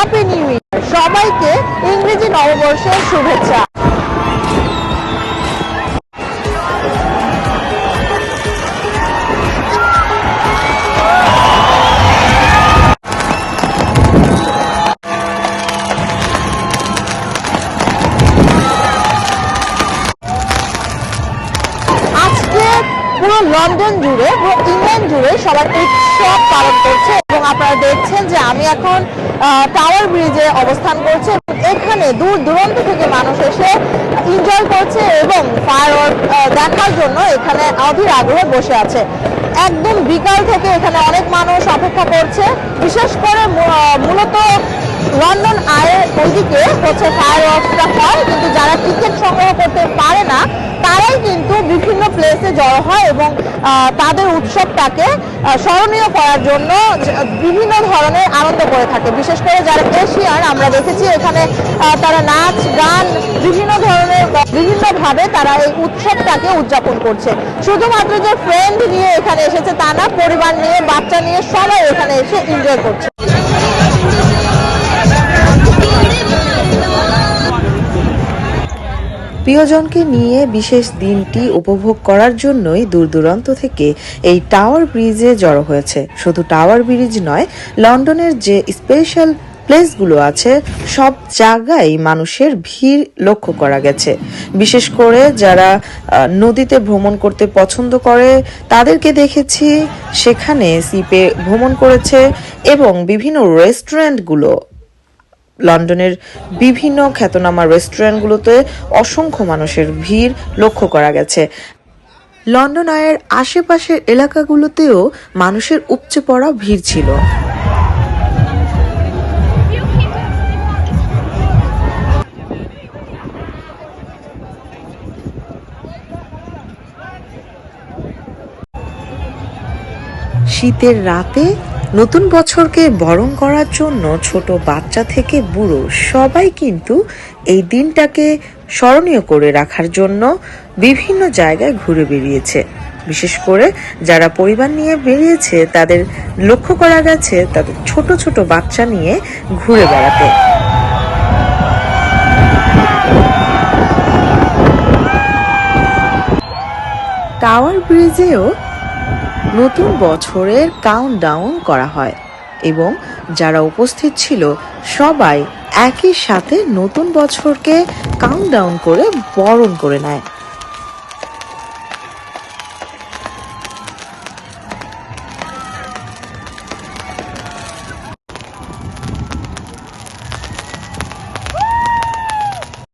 Happy new year, সবাইকে ইংরেজি নববর্ষের শুভেচ্ছা। পুরো লন্ডন জুড়ে, পুরো ইংল্যান্ড জুড়ে সবাই উৎসব পালন করছে এবং আপনারা দেখছেন যে আমি এখন টাওয়ার ব্রিজে অবস্থান করছি। এখানে দূর দূরান্ত থেকে মানুষ এসে এনজয় করছে এবং ফায়ারওয়ার্ক দেখার জন্য এখানে অধীর আগ্রহে বসে আছে। একদম বিকাল থেকে এখানে অনেক মানুষ অপেক্ষা করছে। বিশেষ করে মূলত লন্ডন আয়ের ওইদিকে হচ্ছে ফায়ারওয়ার্কসটা হয়, কিন্তু যারা টিকিট সংগ্রহ করতে পারে না তারাই কিন্তু বিভিন্ন প্লেসে জড়ো হয় এবং তাদের উৎসবটাকে স্মরণীয় করার জন্য বিভিন্ন ধরনের আনন্দ করে থাকে। বিশেষ করে যারা এশিয়ান, আমরা দেখেছি এখানে তারা নাচ গান বিভিন্নভাবে তারা এই উৎসবটাকে উদযাপন করছে। শুধুমাত্র যে ফ্রেন্ড নিয়ে এখানে এসেছে তা না, পরিবার নিয়ে, বাচ্চা নিয়ে সবাই এখানে এসে এনজয় করছে। প্রিয়জনকে নিয়ে বিশেষ দিনটি উপভোগ করার জন্যই দূর দূরান্ত থেকে এই টাওয়ার ব্রিজে জড়ো হয়েছে। শুধু টাওয়ার ব্রিজ নয়, লন্ডনের যে স্পেশাল প্লেসগুলো আছে সব জায়গায় মানুষের ভিড় লক্ষ্য করা গেছে। বিশেষ করে যারা নদীতে ভ্রমণ করতে পছন্দ করে তাদেরকে দেখেছি সেখানে সিপে ভ্রমণ করেছে এবং বিভিন্ন রেস্টুরেন্টগুলো, লন্ডনের বিভিন্ন খ্যাতনামা রেস্টুরেন্টগুলোতে অসংখ্য মানুষের ভিড় লক্ষ্য করা গেছে। লন্ডন আয়ের আশেপাশের এলাকাগুলোতেও মানুষের উপচে পড়া ভিড় ছিল। শীতের রাতে নতুন বছরকে বরণ করার জন্য ছোট বাচ্চা থেকে বুড়ো সবাই কিন্তু এই দিনটাকে স্মরণীয় করে রাখার জন্য বিভিন্ন জায়গায় ঘুরে বেরিয়েছে। বিশেষ করে যারা পরিবার নিয়ে বেরিয়েছে তাদের লক্ষ্য করা গেছে তাদের ছোট ছোট বাচ্চা নিয়ে ঘুরে বেড়াতে। টাওয়ার ব্রিজেও নতুন বছরের কাউন্টডাউন করা হয় এবং যারা উপস্থিত ছিল সবাই একই সাথে নতুন বছরকে কাউন্টডাউন করে বরণ করে নেয়।